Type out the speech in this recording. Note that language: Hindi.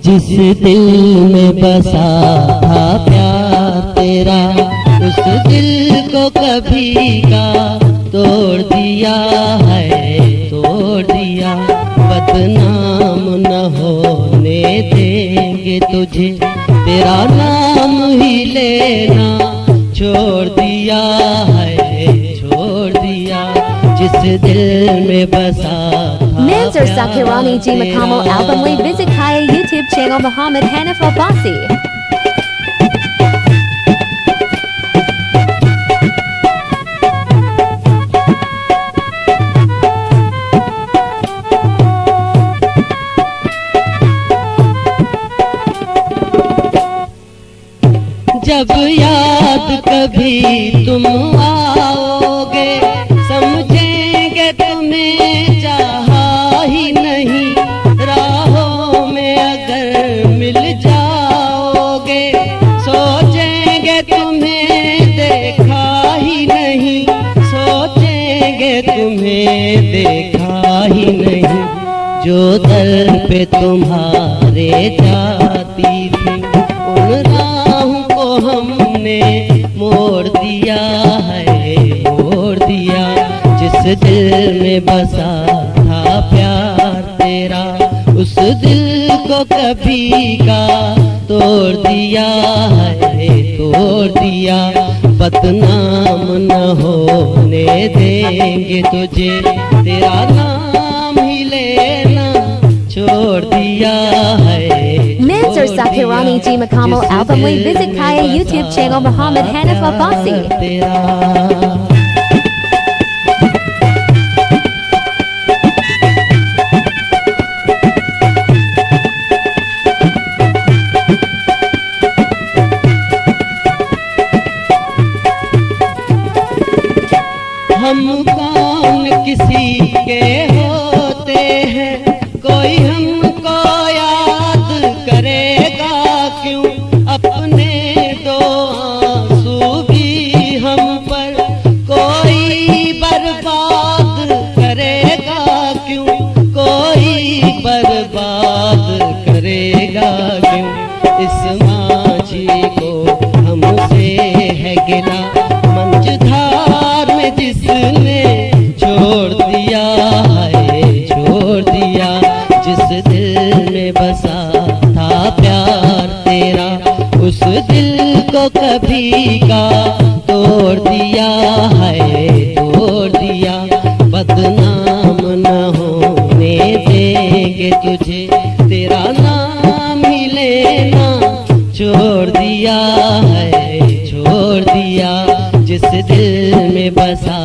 जिस दिल में बसा था प्यार तेरा, उस दिल को कभी का तोड़ दिया है, तोड़ दिया। बदनाम न होने देंगे तुझे, तेरा नाम ही लेना छोड़ दिया है, छोड़ दिया। जिस दिल में बसा Mansoor Sakirani Ji Makamo album we visit Kaya YouTube channel Muhammad Hanif Abbasi. जब याद कभी तुम आओगे, समझेंगे तुम्हें चाहा ही नहीं। राहों में अगर मिल जाओगे, सोचेंगे तुम्हें देखा ही नहीं, सोचेंगे तुम्हें देखा ही नहीं। जो दर पे तुम्हारे जाती थी, उन राहों को हमने मोड़ दिया है, मोड़ दिया। जिस दिल में बसा था प्यार तेरा, उस दिल को कभी का तोड़ दिया है, तोड़ दिया। बदनाम न होने देंगे तुझे, तेरा नाम ही लेना छोड़ दिया है। Mansoor Sakirani Ji Makamo album we visit Kaya YouTube channel Muhammad Hanif Abbasi. हम कौन किसी के होते हैं, कोई हमको याद करेगा क्यों। अपने दो आंसू भी हम पर कोई बर्बाद करेगा क्यों, कोई बर्बाद करेगा क्यों। इस माझी को हमसे है गिला, मंझधार में जिसने छोड़ दिया है, छोड़ दिया। जिस दिल में बसा था प्यार तेरा, उस दिल को कभी का तोड़ दिया है, तोड़ दिया। बदनाम न होने देंगे तुझे, तेरा नाम ही लेना छोड़ दिया है, छोड़ दिया। जिस दिल में बसा